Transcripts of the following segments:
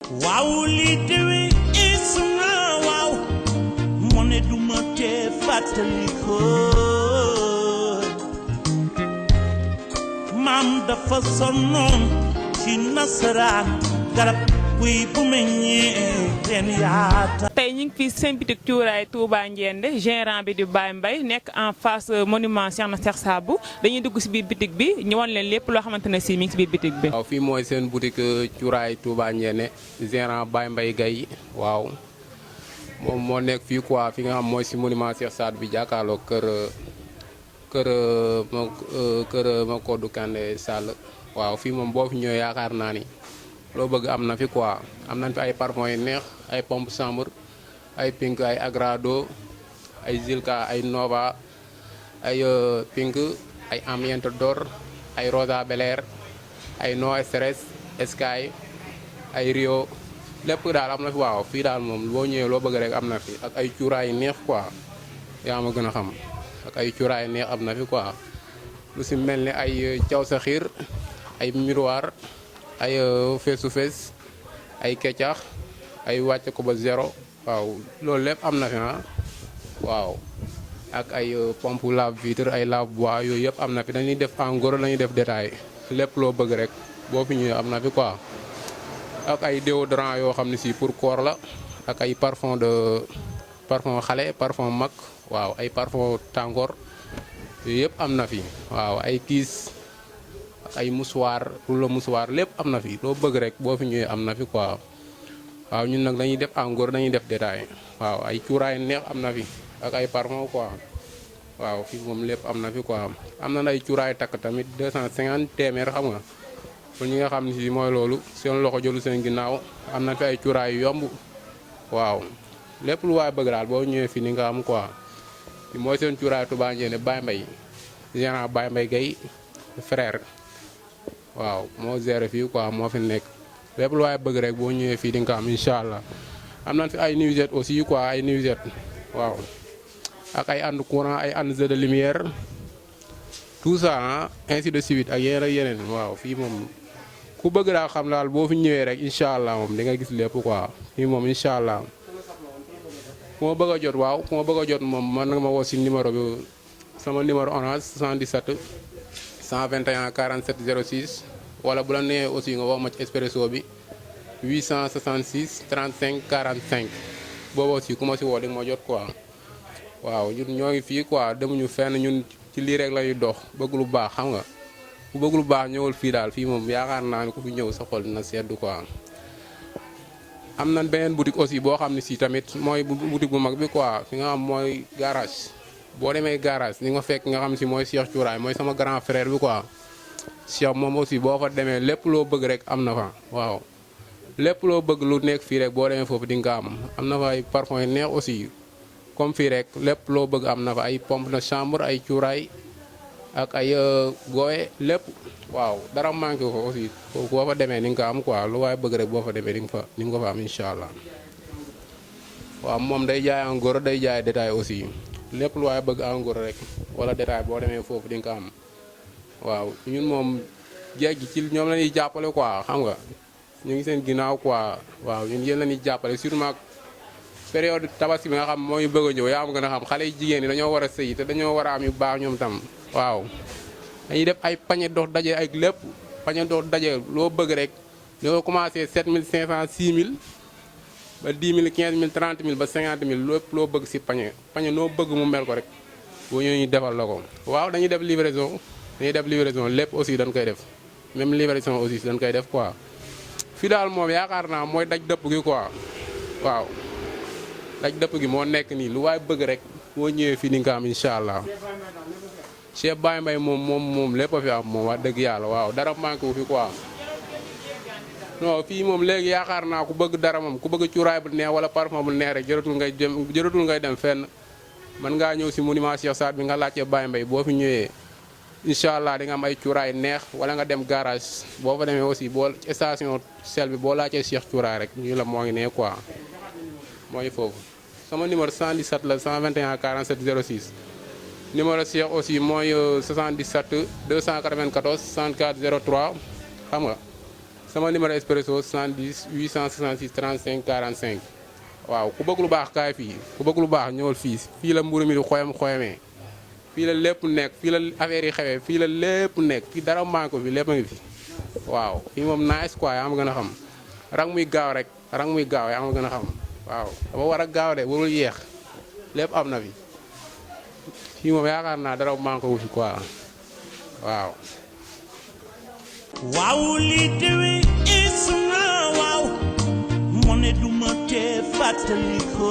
waaw li dewe isna waaw mu ne duma te fàttali ko maam dafa sonnoon ci nasaraan garab buy bu meññee teen yaata. tey ñu ngi fii seen bitik cuuraay Touba Ndiéndé gérant bi di Baye Mbaye nekk en face monument Cheikh na Cheikh Sadbou dañuy dugg si biir bitik bi ñu wan leen lépp loo xamante ne si mi ngi si biir bitik bi. waaw fii mooy seen boutique cuuraay Touba Ndiéndé gérant Baye Mbaye Gaye waaw moom moo nekk fii quoi fi nga xam mooy si monument Cheikh Sadbou bi jàkkaarloo kër ma Kodou Kandé Sall waaw fii moom boo fi ñëwee yaakaar naa ni loo bëgg am na fi quoi am nañ fi ay parfum yu neex ay pompe chambre ay pink ay agrado ay zilka ay nova ay pink ay ambiente d'or ay rosa bel air ay no stress sky ay rio lépp daal am na fi waaw fii daal moom boo ñëwee loo bëgg rek am na fi ak ay cuuraay yu neex quoi yaa ma gën a xam ak ay cuuraay yu neex am na fi quoi lu si mel ni ay caw sa xiir ay miroir ay face to face ay keccax ay wàcc ko ba zéro waaw loolu lépp am na fi waaw ak ay pompe lave vitre ay lave bois yooyu yëpp am na fi dañuy def en gros lañuy def détail lépp loo bëgg rek boo fi ñëwee am na fi quoi ak ay déodorant yoo xam ne si pour corps la ak ay parfum xale parfum mag waaw ay parfum tàngoor yooyu yëpp am na fi waaw ay kiis ay mouchoir rouleau mouchoir lépp am na fi loo bëgg rek boo fi ñëwee am na fi quoi waaw ñun nag dañuy def en gros dañuy def détail waaw ay cuuraay neex am na fi ak ay parfum quoi waaw fii moom lépp am na fi quoi am na ay cuuraay takk tamit 250 téeméer xam nga pour ñi nga xam ne si mooy loolu seen loxo jëlu seen ginnaaw am na fi ay cuuraay yu yomb waaw lépp lu waay bëgg daal boo ñëwee fii ni nga am quoi mooy seen cuuraay Touba Ndiéndé Baye Mbaye gérant Baye Mbaye Gaye frère waaw moo géré fii quoi moo fi nekk lépp lu waaye bëgg rek boo ñëwee fii di nga ko am incha allah am nañ fi ay nuisette aussi quoi ay nuisette waaw ak ay ànd courant ay ànd jeu de lumière tout ça ainsi de suite ak yeneen ak yeneen waaw fii moom ku bëgg daal xam daal boo fi ñëwee rek incha allah moom di nga gis lépp quoi fii moom incha allah ku ma bëgg a jot waaw ku ma bëgg a jot moom mën nga ma woo si numéro bi sama numéro orange 77 121 47 06 wala bu la nee aussi nga woo ma ci expresso bi 866 35 45 boobu aussi ku ma si woo di nga ma jot quoi waaw ñun ñoo ngi fii quoi demuñu fenn ñun ci lii rek lañuy dox bëgg lu baax xam nga ku bëgg lu baax ñëwal fii daal fii moom yaakaar naa ne ku fi ñëw sa xol dina sedd quoi. am nañ beneen boutique aussi boo xam ne si tamit mooy boutique bu mag bi quoi fi nga xam mooy garage. boo demee garage ni nga fekk nga xam si mooy Cheikh Cuuraay mooy sama grand frère bi quoi Cheikh moom aussi boo fa demee lépp loo bëgg rek am na fa waaw lépp loo bëgg lu nekk fii rek boo demee foofu di nga am na fa ay parfum yu neex aussi comme fii rek lépp loo bëgg am na fa ay pompe de chambre ay cuuraay ak ay gooye lépp waaw dara manqué ko aussi foofu boo fa demee ni nga ko am quoi lu waaye bëgg rek boo fa demee di nga ko fa am incha allah waaw moom day jaay en gros day jaay détail aussi lépp lu waaye bëgg en gros rek wala détail boo demee foofu di nga ko am waaw ñun moom jeeg gi ci ñoom la ñuy jàppale quoi xam nga ñu ngi seen ginnaaw quoi waaw ñun yéen la ñuy jàppale surtout période tabaski bi nga xam moo ñu bëgg a ñëw yaa am gën a xam xale yi jigéen ñi dañoo war a sëy te dañoo war a am yu baax ñoom tam waaw dañuy def ay pañe dox daje ak lépp pañe dox daje loo bëgg rek ñoo commencé 7500 6000 ba 10 000 15 000 30 000 ba 50 000 lépp loo bëgg si pañe noo bëgg mu mel ko rek boo ñëwee ñu defal la ko waaw dañuy def livraison lépp aussi dañ koy def même livraison aussi dañ koy def quoi fii daal moom yaakaar naa mooy daj dëpp gi quoi waaw daj dëpp gi moo nekk nii lu waay bëgg rek boo ñëwee fii ni nga am incha allah Cheikh Baye Mbaye moom lépp a fi am moom wax dëgg yàlla waaw dara manqué wu fi quoi non fii moom léegi yaakaar naa ku bëgg dara moom ku bëgg cuuraay bu neex wala parfum bu neex rek jëratul ngay dem fenn mën ngaa ñëw si monument Cheikh Sadbou bi nga laajte Baye Mbaye boo fi ñëwee incha allah di nga am ay cuuraay neex wala nga dem garage boo fa demee aussi boo station sel bi boo laajtee Cheikh cuuraay rek ñu la moo ngi nee quoi mooy foofu. sama numéro 77 la 121 47 06 numéro Cheikh aussi mooy 77 294 64 03 xam nga sama numéro expresso 70 866 35 45 waaw ku bëgg lu baax kaay fii ku bëgg lu baax ñëwal fii la mburu mi di xoyamee fii la lépp nekk fii la affaire yi xewee fii la lépp nekk fii dara manqué ko fi lépp a ngi fi waaw fii moom nice quoi yaa ma gën a xam rang muy gaaw rek rang muy gaaw yaa ma gën a xam waaw dama war a gaaw de warul yéex lépp am na fi fii moom yaakaar naa dara manqué wu fi quoi waaw. waaw li dewe is na waaw mu ne duma te fàttali ko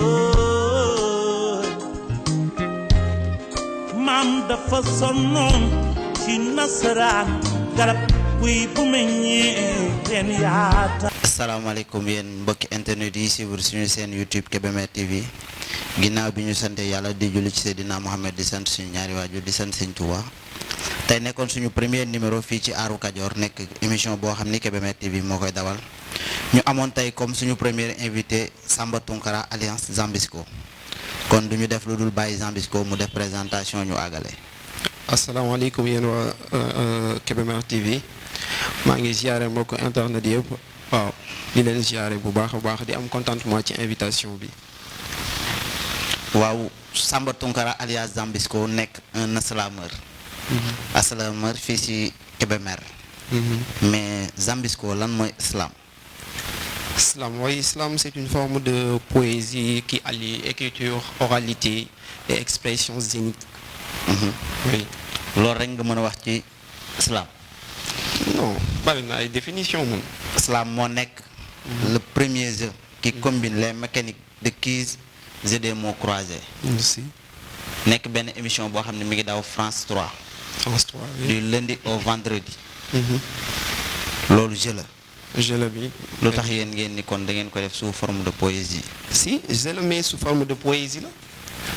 maam dafa sonnoon ci nasaraan garab guy bu meññee ren yaata. asalaamaaleykum yéen mbokki internet yi suivre suñu seen YouTube Kébémer TV ginnaaw bi ñu sante yàlla di julli ci Seydina Mohamed di sant suñu ñaari waajur di sant Sëñ Tuubaa tey nekkoon suñu premier numéro fii ci Aaru Kajoor nekk émission boo xam ni Kébémer TV moo koy dawal ñu amoon tey comme suñu premier invité Samba Tounkara alliance Zambisco kon du ñu def lu dul bàyyi Zambisco mu def présentation ñu àggale. asalaamaaleykum yéen waa Kébémer TV maa ngi ziare mbokk internet yëpp waaw di leen ziare bu baax a baax di am contentement ci invitation bi. waaw Samba Tounkara alias Zambisco nekk un aslameur. aslameur fii ci Kébémer. mais Zambisco lan mooy islam. Islam, oui, islam c'est une forme de poésie qui allie écriture, oralité et expression zénith. Oui. loolu rek nga mën a wax ci islam. Non, bari na ay définition moom. Islam moo nekk le premier jeu qui combine les mécaniques de quiz et des mots croisés. Merci. nekk benn émission boo xam ne mi ngi daw France 3. France 3, oui. du lundi au vendredi. loolu jeu la. Je le vis. lu tax yéen ngeen ni kon da ngeen ko def sous forme de poésie. Si, je le mets sous forme de poésie là.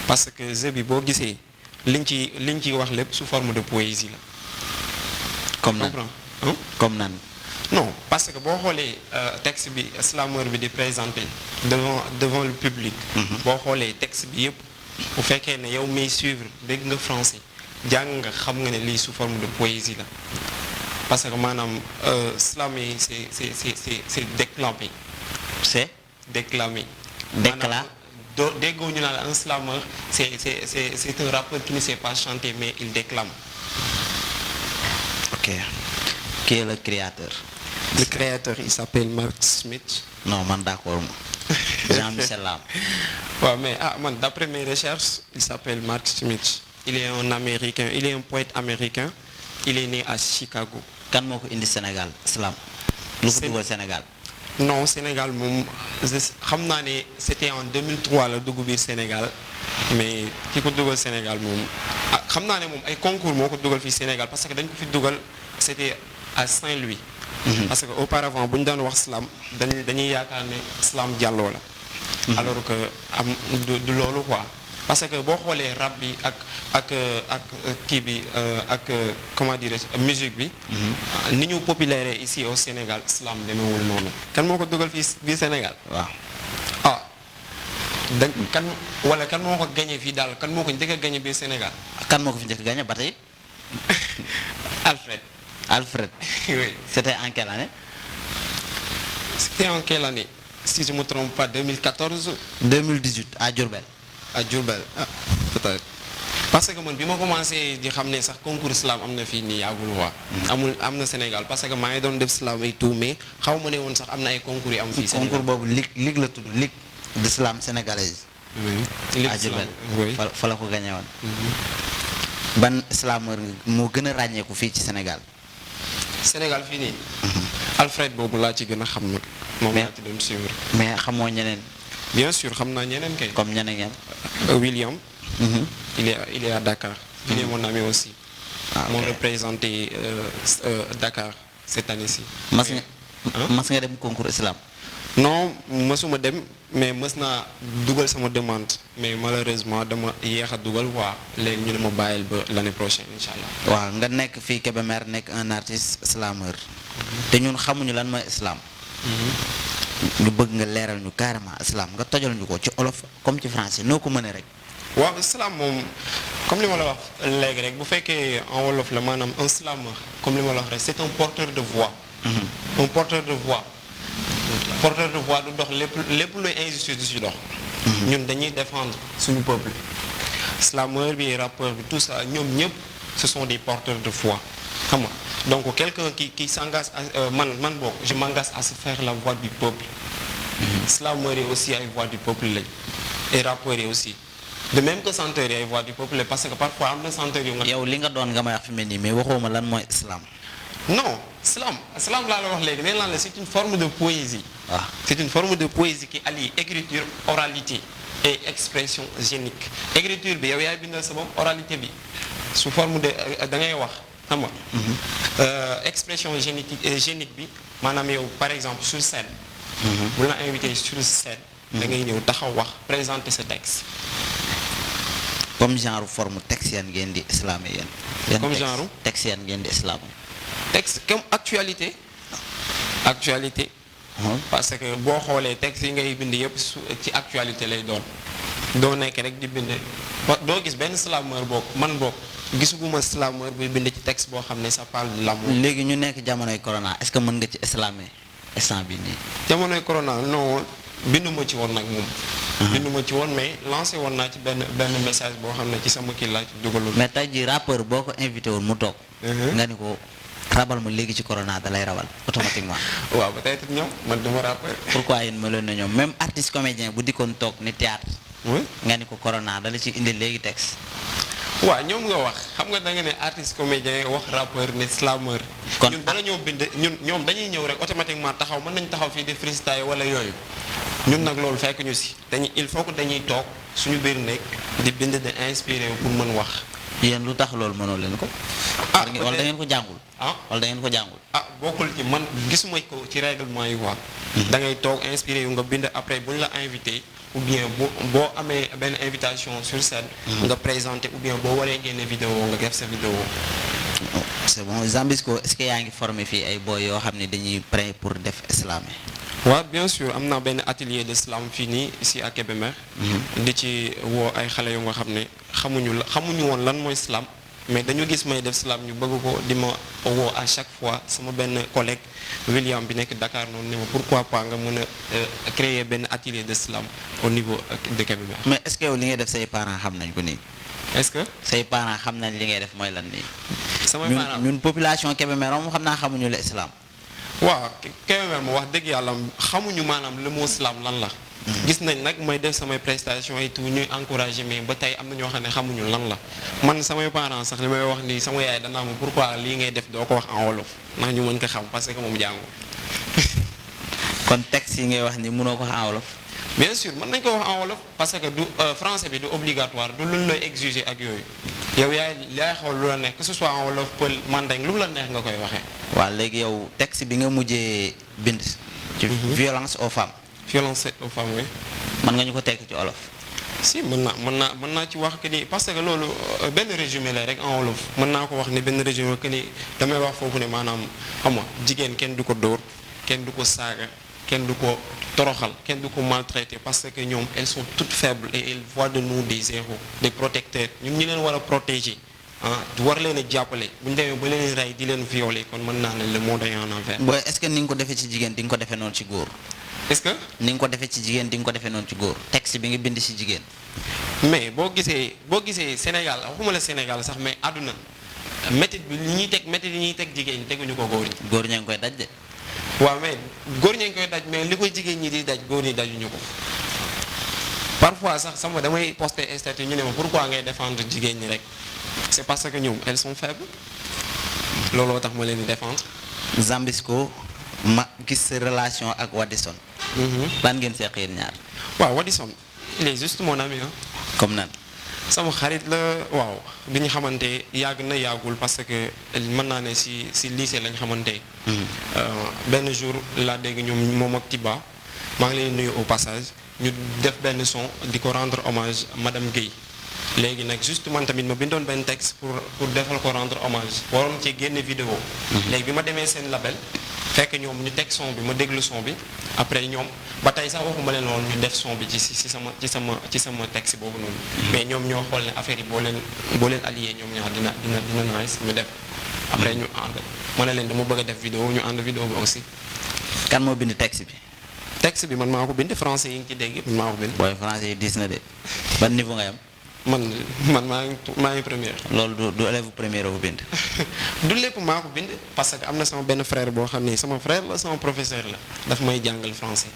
Parce que jeu bi boo gisee liñ ci wax lépp sous forme de poésie la. comme nan Hein? comme nan. Non, parce que boo xoolee texte bi slameur bi di présenté devant le public. boo xoolee texte bi yëpp bu fekkee ne yow miy suivre dégg nga français jàng nga xam nga ne lii sous forme de poésie la parce que maanaam slam yi c'est déclamé. c'est déclamé. décla. déggoo ñu naan un slameur c'est un rappeur qui ne sait pas chanter mais il déclame. ok qui est le créateur. Le créateur il s'appelle Mark Smith. non man d'accord ma Jean-Michel Lam. Ouais, mais man, d'après mes recherches, il s'appelle Mark Smith. Il est un Américain, il est un poète américain. Il est né à Chicago. kan moo ko indi Sénégal islam. lu ko dugal Sénégal. Non, Sénégal moom xam naa ne c'était en 2003 la dugg biir Sénégal mais ki ko dugal Sénégal moom xam naa ne moom ay concours moo ko dugal fii Sénégal parce que dañ ko fi dugal c'était à Saint-Louis. Parce que auparavant bu ñu daan wax slam dañuy yaakaar ne slam Diallo la. alors que am du loolu quoi parce que boo xoolee rap bi ak kii bi ak comment dirais-je musique bi. ni ñu populaire ici au Sénégal slam demeewul noonu. kan moo ko dugal fii biir Sénégal. waaw. ah kan moo ko gagné fii daal kan moo ko njëkk a gagné biir Sénégal. kan moo ko fi njëkk gagné ba tey. Alfred. Oui. C'était en quelle année? C'était en quelle année? Si je ne me trompe pas, 2014. 2018 à Diourbel. À Diourbel, peut-être. Parce que man bi ma commencé di xam ne sax concours slam am na fii nii yàggul waa. am na Sénégal parce que maa ngi doon def slam et tout mais xaw ma ne woon sax am na ay concours yi am fii Sénégal. concours boobu ligue la tudd ligue de slam sénégalaise. Oui. à Diourbel. Oui. fa la ko gagné woon. ban slameur moo gën a ràññeeku fii ci Sénégal. Sénégal fii nii. Alfred boobu laa ci gën a xam nag. moom laa ci doon suivre. mais xamoo ñeneen. bien sûr xam naa ñeneen kay. comme ñeneen ngeen. William. il est à Dakar. Il est mon ami aussi. M'ont représenté Dakar cette année-ci. mas nga dem concours islam. non mësuma dem mais mës naa dugal sama demande mais malheureusement dama yéex a dugal waa léegi ñu ne ma bàyyil ba l'année prochaine incha allah. waaw nga nekk fii Kébémer nekk un artiste slameur. te ñun xamuñu lan mooy islam. ñu bëgg nga leeral ñu carrément islam nga tojal ñu ko ci olof comme ci français noo ko mënee rek. waaw islam moom comme li ma la wax léegi rek bu fekkee en wolof la maanaam un slameur comme li ma la wax rek c'est un porteur de voix. un porteur de voix porteur de voix du dox lépp luy injustice du ci dox. ñun dañuy défendre suñu peuple. slameur bi rappeur bi tout ça ñoom ñëpp ce sont des porteurs de voix xam nga donc quelqu'un qui s'engage man boog je m'engage à se faire la voix du peuple. slameur yi aussi ay voix du peuple lañ et rappeurs yi aussi de même que chanteurs yi ay voix du peuple parce que parfois am na chanteurs yu nga. yow li nga doon nga may wax fi mel nii mais waxoo ma lan mooy islam. non slam laa la wax léegi nee naa la c'est une forme de poésie. waaw c'est une forme de poésie qui allie écriture oralité et expression génique écriture bi yow yaay bindal sa bopp oralité bi sous forme de da ngay wax xam nga. expression génique bi maanaam yow par exemple sur scène. bu la invité sur scène. da ngay ñëw taxaw wax présenter ce texte. comme genre forme texte yan ngeen di islamé yéen. comme genre texte yan ngeen di islamé. texte comme actualité. parce que boo xoolee texte yi ngay bind yëpp ci actualité lay doon. doo nekk rek di bind doo gis benn slameur boog man boog gisuguma slameur buy bind ci texte boo xam ne ça parle de l'amour. léegi ñu nekk jamonoy corona est-ce que mën nga ci islamé instant bi nii. jamonoy corona non binduma ci woon nag moom. binduma ci woon mais lancé woon naa ci benn message boo xam ne ci sama kii laa ci dugalul. mais tey jii rappeur boo ko invité woon mu toog. nga ni ko rabal ma léegi ci corona da lay rabal automatiquement. waaw peut-être ñoom man dama rappeur. pourquoi yéen ma leen na ñoom même artiste comédien bu dikkoon toog ni théâtre. nga ni ko corona dala ci indi léegi texte. waaw ñoom nga wax xam nga da nga ne artiste comédien wax rappeur ne slameur. kon ñun bala ñoo bind ñoom dañuy ñëw rek automatiquement taxaw mën nañ taxaw fii di freestyle wala yooyu. ñun nag loolu fekk ñu si il faut que dañuy toog suñu biir nekk di bind de inspiré pour mën wax. yéen lu tax loolu mënoo leen ko. wala da ngeen ko jàngul. wala da ngeen ko jàngul. bokkul ci man gisuma ko ci règlement yi quoi. da ngay toog inspiré yu nga bind après bu ñu la invité. ou bien boo amee benn invitation sur scène. nga présenter ou bien boo waree génne vidéo nga def sa vidéo. c'est bon Zambisco est-ce que yaa ngi formé fii ay boy yoo xam ne dañuy prêt pour def islam. waaw bien sûr am naa benn atelier de slam fii nii ici à Kébémer. di ci woo ay xale yu nga xam ne xamuñu woon lan mooy slam. mais dañu gis may def slam ñu bëgg ko di ma woo à chaque fois sama benn collègue William bi nekk Dakar noonu ne ma pourquoi pas nga mën a créer benn atelier de slam au niveau de Kébémer. mais est-ce que yow li ngay def say parents xam nañ ko nii. est-ce que say parents xam nañ li ngay def mooy lan nii. samay parents ñun population Kébémer moom xam naa xamuñu la islam. waaw Kébémer mu wax dëgg yàlla xamuñu maanaam le mot slam lan la. gis nañ nag may def samay prestation et tout ñuy encourager mais ba tey am na ñoo xam ne xamuñu lan la man samay parents sax li may wax ni sama yaay danaa ma pourquoi lii ngay def doo ko wax en wolof ndax ñu mën ko xam parce que moom jàngu. kon texte yi ngay wax ni mënoo ko wax en wolof. bien sûr mën nañ ko wax en wolof parce que du français bi du obligatoire du luñ lay exiger ak yooyu yow yaay xool lu la neex que ce soit en wolof pël mandeng lu la neex nga koy waxee. waaw léegi yow texte bi nga mujjee bind. ci violence aux femmes. violence aux femmes oui. mën nga ñu ko tekk ci wolof. si mën naa ci wax que ni parce que loolu benn résumé la rek en wolof mën naa ko wax ni benn résumé que ni damay wax foofu ne maanaam xam nga jigéen kenn du ko dóor kenn du ko saaga kenn du ko toroxal kenn du ko maltraiter parce que ñoom elles sont toutes faibles et elles voient de nous des héros des protecteurs ñun ñi leen war a protéger war leen a jàppale bu ñu demee ba leen rey di leen violer kon mën naa ne le monde est en enfer. booy est-ce que ni nga ko defee ci jigéen di nga ko defee noonu ci góor. est-ce que ni nga ko defee ci jigéen di nga ko defee noonu ci góor texte bi nga bind ci jigéen. mais boo gisee Sénégal waxuma la Sénégal sax mais àdduna métit bi li ñuy teg métit yi ñuy teg jigéen ñi teguñu ko góor ñi. góor ñaa ngi koy daj de. waaw mais góor ñaa ngi koy daj mais li koy jigéen ñi di daj góor ñi dajuñu ko parfois sax sama damay poster statut ñu ne ma pourquoi ngay défendre jigéen ñi rek c'est parce que ñoom elles sont faibles looloo tax ma leen di défendre. Zambisco ma gis sa relation ak Wadison. lan ngeen seq yéen ñaar. waaw Wadison il est juste mon ami comme nan. sama xarit la waaw bi ñu xamante yàgg na yàggul parce que mën naa ne si lycée lañ xamante. benn jour laa dégg ñoom moom ak Tiba maa ngi leen nuyu au passage ñu def benn son di ko rendre hommage madame Guèye. léegi nag juste man tamit ma bindoon benn texte pour defal ko rendre hommage waroon ci génne vidéo. léegi bi ma demee seen label fekk ñoom ñu teg son bi ma déglu son bi après ñoom ba tey sax waxuma leen woon ñu def son bi ci sama texte boobu noonu. mais ñoom ñoo xool ne affaire yi boo leen allié ñoom ñaar dina nice ñu def. après ñu ànd ma ne leen dama bëgg a def vidéo ñu ànd vidéo bi aussi. kan moo bind texte bi. texte bi man maa ko bind français yi ngi ci dégg man maa ko bind. booy français yi diis na de ban niveau nga yam. man maa ngi première. loolu du élève première bu bind. du lépp maa ko bind parce que am na sama benn frère boo xam ni sama frère la sama professeur la daf may jàngal français.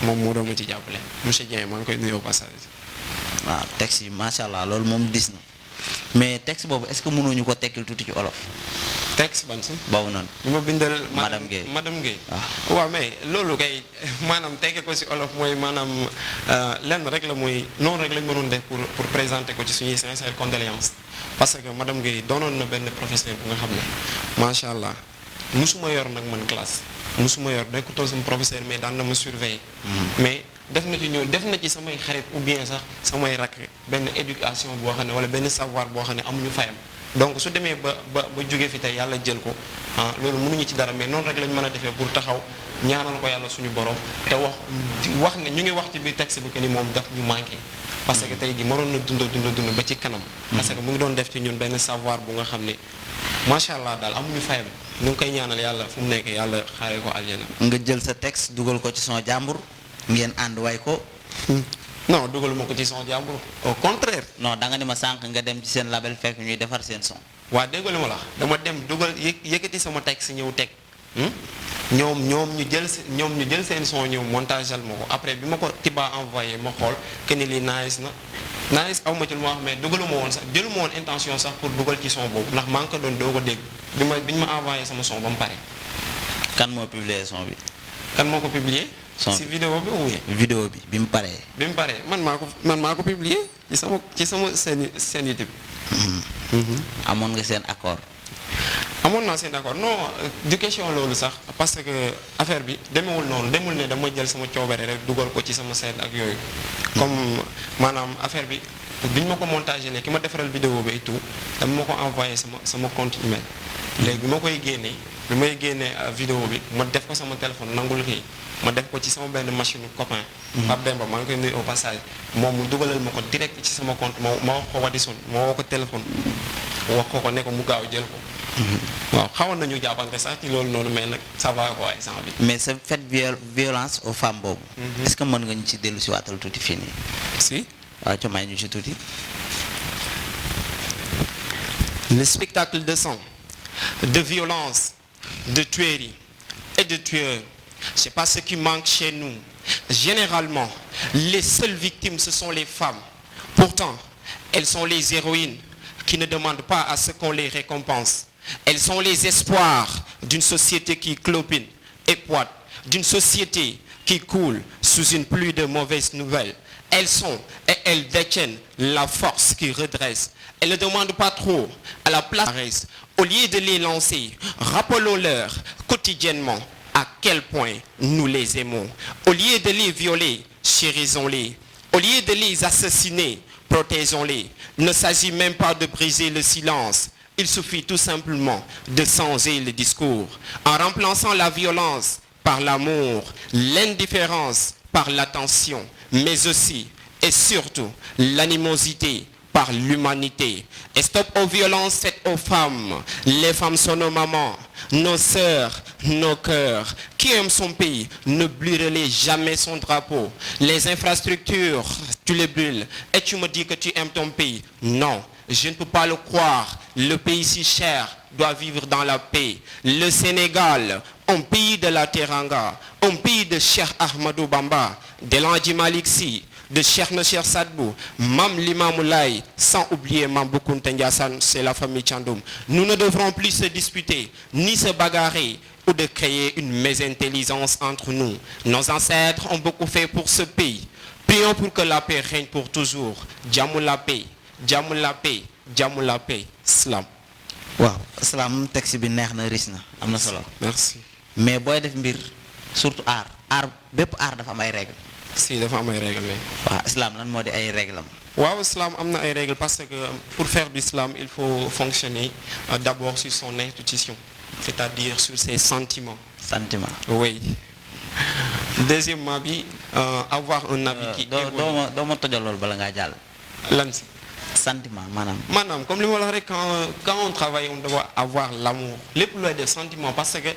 moom moo doon ma ci jàppale monsieur Dieng maa ngi koy nuyoo passage. waaw texte yi macha allah loolu moom dis na mais texte boobu est-ce que mënuñu ko tekkil tuuti ci olof. texte ban si. boobu noonu. bi ma bindal madame Guèye madame Guèye. waaw waaw mais loolu kay maanaam tekke ko si olof mooy maanaam lenn rek la mooy noonu rek lañ mënoon def pour présenter ko ci suñuy sincères condoléances parce que madame Guèye doonoon na benn professeur bu nga xam ne macha allah musuma yor nag man classe musuma yor nekkutoon sama professeur mais daan na ma surveiller. mais def na ci samay xarit ou bien sax samay rakk benn éducation boo xam ne wala benn savoir boo xam ne amuñu fayam. donc su demee ba jógee fi tey yàlla jël ko loolu mënuñu ci dara mais noonu rek lañ mën a defee pour taxaw ñaanal ko yàlla suñu borom te wax ne ñu ngi wax ci biir texte bi que ni moom daf ñu manqué. parce que tey jii mënoon na dund ba ci kanam. parce que mu ngi doon def ci ñun benn savoir bu nga xam ne macha allah daal amuñu fayam ñu ngi koy ñaanal yàlla fu mu nekk yàlla xaaree ko aljana. nga jël sa texte dugal ko ci son jàmbur ngeen ànd way ko. non dugaluma ko ci son jàmbur au contraire. non da nga ni ma sànq nga dem ci seen label fekk ñuy defar seen son. waa déggalu ma la dama dem dugal yëkkati sama texte ñëw teg ñoom ñu jël seen son ñëw montageal ma ko après bi ma ko Tiba envoyé ma xool que ni lii nice aw ma ci lu ma wax mais dugaluma woon sax jëluma woon intention sax pour dugal ci son boobu ndax maa ngi ko doon doo ko dégg bi ñu ma envoyé sama son ba mu pare. kan moo publier son bi. kan moo ko publier. si vidéo bi ou vidéo bi mu paree. man maa ko publier ci sama seen YouTube. amoon nga seen accord. amoon naa seen accord non du question loolu sax parce que affaire bi demewul noonu demul ne dama jël sama coobere rek dugal ko ci sama seen ak yooyu. comme maanaam affaire bi biñ ma ko montagé ki ma defaral vidéo bi et tout dama ma ko envoyé sama compte email. léegi bi may génnee vidéo bi ma def ko sama téléphone nangul kii ma def ko ci sama benn machine copain. Pape Demba maa ngi koy nuyu au passage moom mu dugalal ma ko direct ci sama compte ma wax ko Wadison ma woo ko téléphone wax ko ne ko mu gaaw jël ko. waaw xawoon nañu jàppante sax ci loolu noonu mais nag ça va quoi instant bi. mais sa fait violence aux femmes boobu. est-ce que mën nga ñu ci dellu si waatal tuuti fii nii. si. waaw ca may ñu ci tuuti. le spectacle de sang, de violence, de tuerie et de tueurs, c'est pas ce qui manque chez nous. Généralement, les seules victimes, ce sont les femmes. Pourtant, elles sont les héroïnes qui ne demandent pas à ce qu'on les récompense. Elles sont les espoirs d'une société qui clopine et poite, d'une société qui coule sous une pluie de mauvaises nouvelles. Elles sont et elles détiennent la force qui redresse. Elles ne demandent pas trop à la place. Au lieu de les lancer, rappelons-leur quotidiennement à quel point nous les aimons. Au lieu de les violer, chérissons-les. Au lieu de les assassiner, protégeons-les. Il ne s'agit même pas de briser le silence. Il suffit tout simplement de changer le discours en remplaçant la violence par l'amour, l'indifférence par l'attention, mais aussi et surtout l'animosité par l'humanité. Et stop aux violences faites aux femmes. Les femmes sont nos mamans, nos sœurs, nos cœurs. Qui aime son pays ne brûlera jamais son drapeau. Les infrastructures, tu les brûles et tu me dis que tu aimes ton pays. Non, je ne peux pas le croire. Le pays si cher doit vivre dans la paix. Le Sénégal, un pays de la Teranga, un pays de Cheikh Ahmadou Bamba, de l'Anji Malik Sy, de Cheikh Nasser Sadbou, Mam Limamoulaye, sans oublier Mam Boukounta Ndiassane, c'est la famille Thiandoum. Nous ne devrons plus se disputer, ni se bagarrer, ou de créer une mésintelligence entre nous. Nos ancêtres ont beaucoup fait pour ce pays. Prions pour que la paix règne pour toujours. Djamou la paix, djamou la paix, djamou la paix. Slam. waaw asalaam texte bi neex na riche na am na solo. Merci. mais booy def mbir surtout art bépp art dafa am ay règles. si dafa am ay règles. waaw islam lan moo di ay règles am. waaw islam am na ay règles parce que pour faire de l'islam il faut fonctionner d'abord sur son intuition, c'est-à-dire sur ses sentiments. Sentiment. Oui. Deuxièmement bi avoir un habit qui doo ma tojal loolu bala ngaa jàll. lan si. sentiment maanaam. maanaam comme li ma la wax rek quand on travaille on doit avoir l'amour lépp looy def sentiment parce que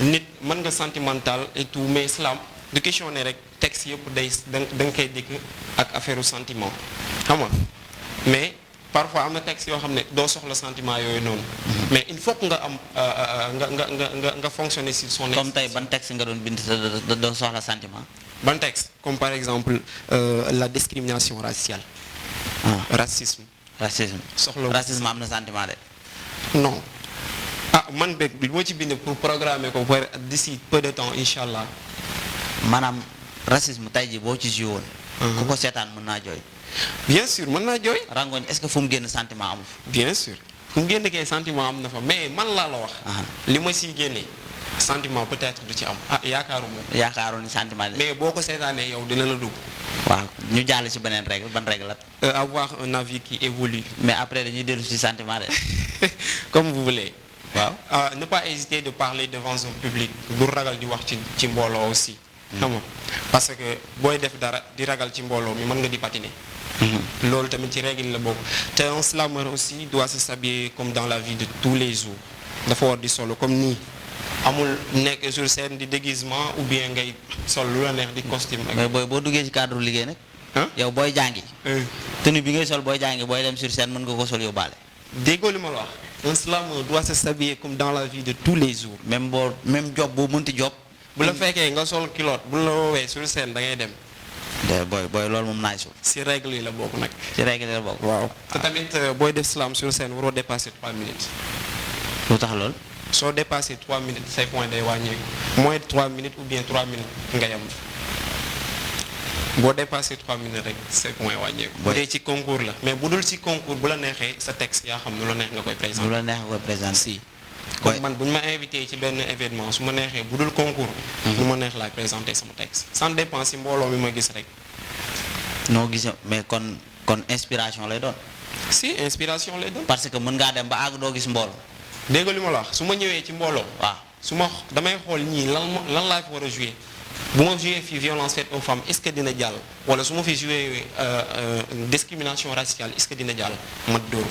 nit mën nga sentimental et tout mais islam du question ne rek texte yëpp day da nga koy dikk ak affaire sentiment xam nga mais parfois am na texte yoo xam ne doo soxla sentiment yooyu noonu mais il faut que nga am nga fonctionner sur son comme tey ban texte nga doon bind te doo soxla sentiment. ban texte comme par exemple la discrimination raciale. racisme. racisme am na sentiment de. non man beeg li ma ci bind pour programmer ko pour d'ici peu de temps incha allah. maanaam racisme tey jii boo ci joué woon. ku ko seetaan mën naa jooy. bien sûr mën naa jooy. rangoñ est-ce que fu mu génn sentiment amu fa. bien sûr fu mu génn kay sentiment am na fa mais man laa la wax. li ma siy génnee sentiment peut-être du ci am yaakaaroon ni sentiment de. mais boo ko seetaanee yow dina la dugg. waaw ñu jàll ci beneen règle ban règle la. avoir un avis qui évolue. mais après dañuy dellu ci sentiment de. comme vous voulez. waaw ne pas hésiter de parler devant un public bu ragal di wax ci mbooloo aussi. xam nga parce que booy def dara di ragal ci mbooloo mi mën nga di patiner. loolu tamit ci règle la bokk te un slameur aussi doit se s'habiller comme dans la vie de tous les jours dafa war di solo comme nii amul nekk sur scène di déguisement ou bien ngay sol lu la neex di costume. mais boo duggee ci cadre liggéey nag. yow booy jàngi. tenue bi ngay sol booy jàngi booy dem sur scène mën nga ko sol yóbbaale. déggoo li ma la wax un slameur doit se s'habiller comme dans la vie de tous les jours. même job boo mënti job. bu la fekkee nga sol culotte bu la woowee sur scène da ngay dem. booy loolu moom naay suuf. si règle yi la bokk nag. ci règle yi la bokk. waaw te tamit booy def slam sur scène waroo dépasser 3 minutes. lu tax lool. soo dépasser 3 minutes say point day wàññeeku. moins de 3 minutes ou bien 3 minutes nga yem. boo dépasser 3 minutes rek say point wàññeeku. bu dee ci concours la mais bu dul ci concours bu la neexee sa texte yaa xam nu la neex nga koy présenter. lu la neex nga koy présenter si. comme man bu ñu ma invité ci benn événement su ma neexee bu dul concours. lu ma neex laay présenter sama texte. ça dépend si mbooloo mi ma gis rek. noo gis mais kon inspiration lay doon. si inspiration lay doon. parce que mën ngaa dem ba àgg doo gis mbooloo. dégg li ma la wax su ma ñëwee ci mbooloo. waaw su ma damay xool ñii lan laa fi war a jouer bu ma jouer fii violence faite aux femmes est-ce que dina jàll wala su ma fi jouer discrimination raciale est-ce que dina jàll ma dóor.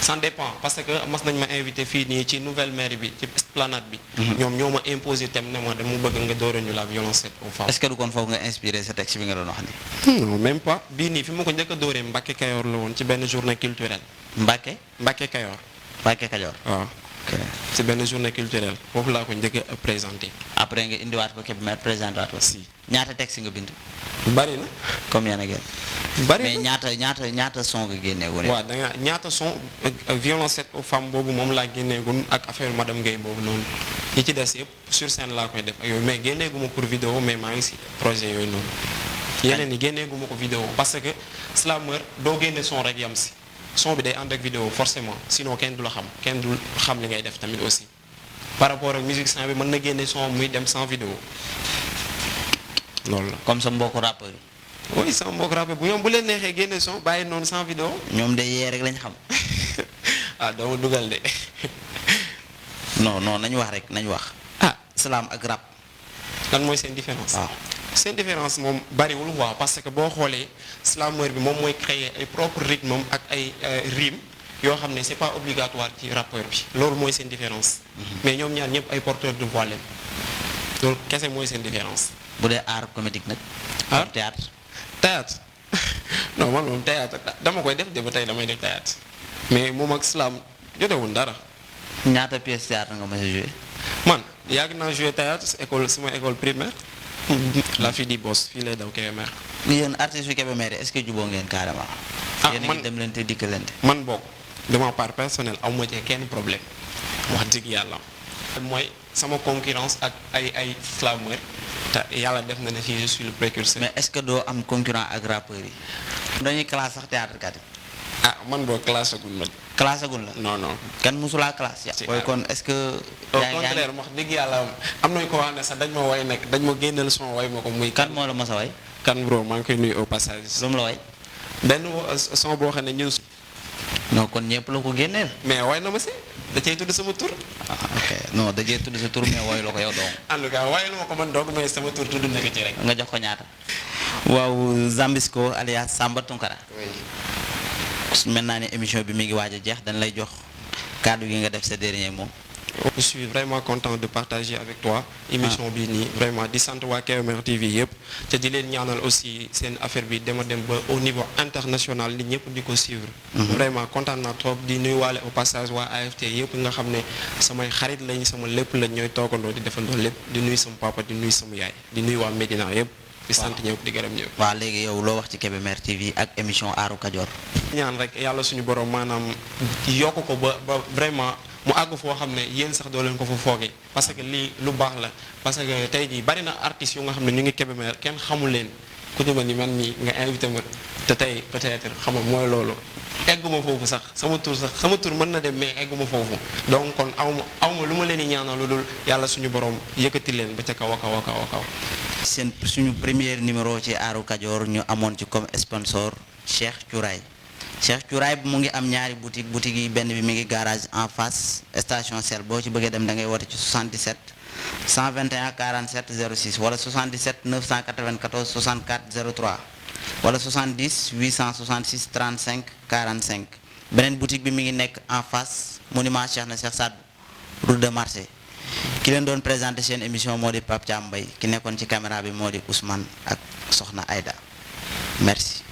ça dépend parce que mas nañ ma invité fii nii ci nouvelle mairie bi ci esplanade bi. ñoom ñoo ma imposé thème ne ma dama bëgg nga dóorañu la violence faite aux femmes. est-ce que du kon foofu nga inspiré sa texte bi nga doon wax nii. non même pas bii nii fi ma ko njëkk a dóoree Mbacke Kayor la woon ci benn journée culturelle. Mbacke Kayor. Mbacke Kayor. waaw. ok ci benn journée culturelle foofu laa ko njëkk a présenté. après nga indiwaat ko Kébémer présenté waat ko. si ñaata texte nga bind. bari na. combien na ngeen. bari na mais ñaata son nga génneegul. waaw da nga ñaata son violence faite aux femmes boobu moom laa génneegul ak affaire madame Guèye boobu noonu. yi ci des yëpp sur scène laa koy def ak yooyu mais génneeguma pour vidéo mais maa ngi si projet yooyu noonu. yeneen yi génneeguma ko vidéo parce que slameur doo génne son rek yam si. son bi day ànd ak vidéo forcément sinon kenn du la xam kenn du xam li ngay def tamit aussi par rapport ak musicien bi mën na génne son muy dem sans vidéo loolu la. comme sa mbokku rappeur yi. oui sama mbokk rappeur bu ñoom bu leen neexee génne son bàyyi noonu sans vidéo. ñoom de yee rek lañ xam. dama dugal de. non nañu wax rek nañu wax. slam ak rap. lan mooy seen différence. waaw seen différence moom bariwul waaw parce que boo xoolee slameur bi moom mooy créer ay propre rythme ak ay rime yoo xam ne c'est pas obligatoire ci rappeur bi loolu mooy seen différence. mais ñoom ñaar ñëpp ay porteurs de voix leen loolu kese mooy seen différence. bu dee art comédique nag. art théâtre non man moom théâtre dama koy def de ba tey damay def théâtre mais moom ak slam jotewul dara. ñaata pièce théâtre nga mës a joué. man yàgg naa joué théâtre sama école primaire. la fille di boss fii lay daw Kébémer. yéen artistes yu Kébémer est-ce que jubóo ngeen carrément. yéen a ngi dem leen te dikkalante. man bokk de ma part personnelle aw ma ci kenn problème wax dëgg yàlla. mooy sama concurrence ak ay slameur te yàlla def na ne fii je suis le précurseur. mais est-ce que doo am concurrent ak rappeurs yi. dañuy classe sax théâtre kat yi. man boo classe agul ma. classe agul la. non. kenn musulaa classe. booy kon est-ce que. au contraire wax dëgg yàlla am nañu ko wax ne sax dañ ma way nekk dañ ma génneel son way ma ko muy. kan moo la mos a way. kan bro maa ngi koy nuyu au passage. lu mu la way. benn son boo xam ne ñun. non kon ñëpp la ko génneel. mais way na ma si da cay tudd sama tur. ok non da cay tudd sa tur mais woy la ko yow dong. en tout cas waaye lu ma ko man doog mais sama tur tudd na ko ci rek. nga jox ko ñaata. waaw Zambisco alias Samba Tunkara. mel naa ne émission bi mi ngi waaj a jeex dañ lay jox kàddu gi nga def sa dernier mot. Je suis vraiment content de partager avec toi émission bi nii vraiment di sant waa Kébémer TV yëpp te di leen ñaanal aussi seen affaire bi dema dem ba au niveau international nit ñëpp di ko suivre. Vraiment kontaan naa trop di nuyuwaale au passage waa AFT yëpp nga xam ne samay xarit lañ sama lépp lañ ñooy toogandoo di defandoo lépp di nuyu sama papa di nuyu sama yaay di nuyu waa Médina yëpp. di sant ñëpp di gërëm ñëpp. waaw léegi yow loo wax ci Kébémer TV ak émission Aaru Kajoor. ñaan rek yàlla suñu borom maanaam yokk ko ba vraiment mu àgg foo xam ne yéen sax doo leen ko fa foogee parce que lii lu baax la parce que tey jii bari na artistes yu nga xam ne ñu ngi Kébémer kenn xamul leen ku ñu ma ni man mii nga invité ma te tey peut-être xam nga mooy loolu egguma foofu sax sama tur mën na dem mais egguma foofu donc kon awma lu ma leen di ñaanal lu dul yàlla suñu borom yëkkati leen ba ca kaw a kaw a kaw a kaw. seen suñu premier numéro ci Aaru Kajoor ñu amoon ci comme sponsor Cheikh Cuuraay mu ngi am ñaari boutique yi benn bi mi ngi garage en face station Shell boo ci bëggee dem da ngay woote ci 77 121 47 06 wala 77 994 64 03 wala 70 866 35 45 beneen boutique bi mi ngi nekk en face monument Cheikh na Cheikh Sadou route de marché ki leen doon présenté seen émission moo di Pape Thiam Mbaye ki nekkoon ci caméra bi moo di Ousmane ak Soxna Aïda merci.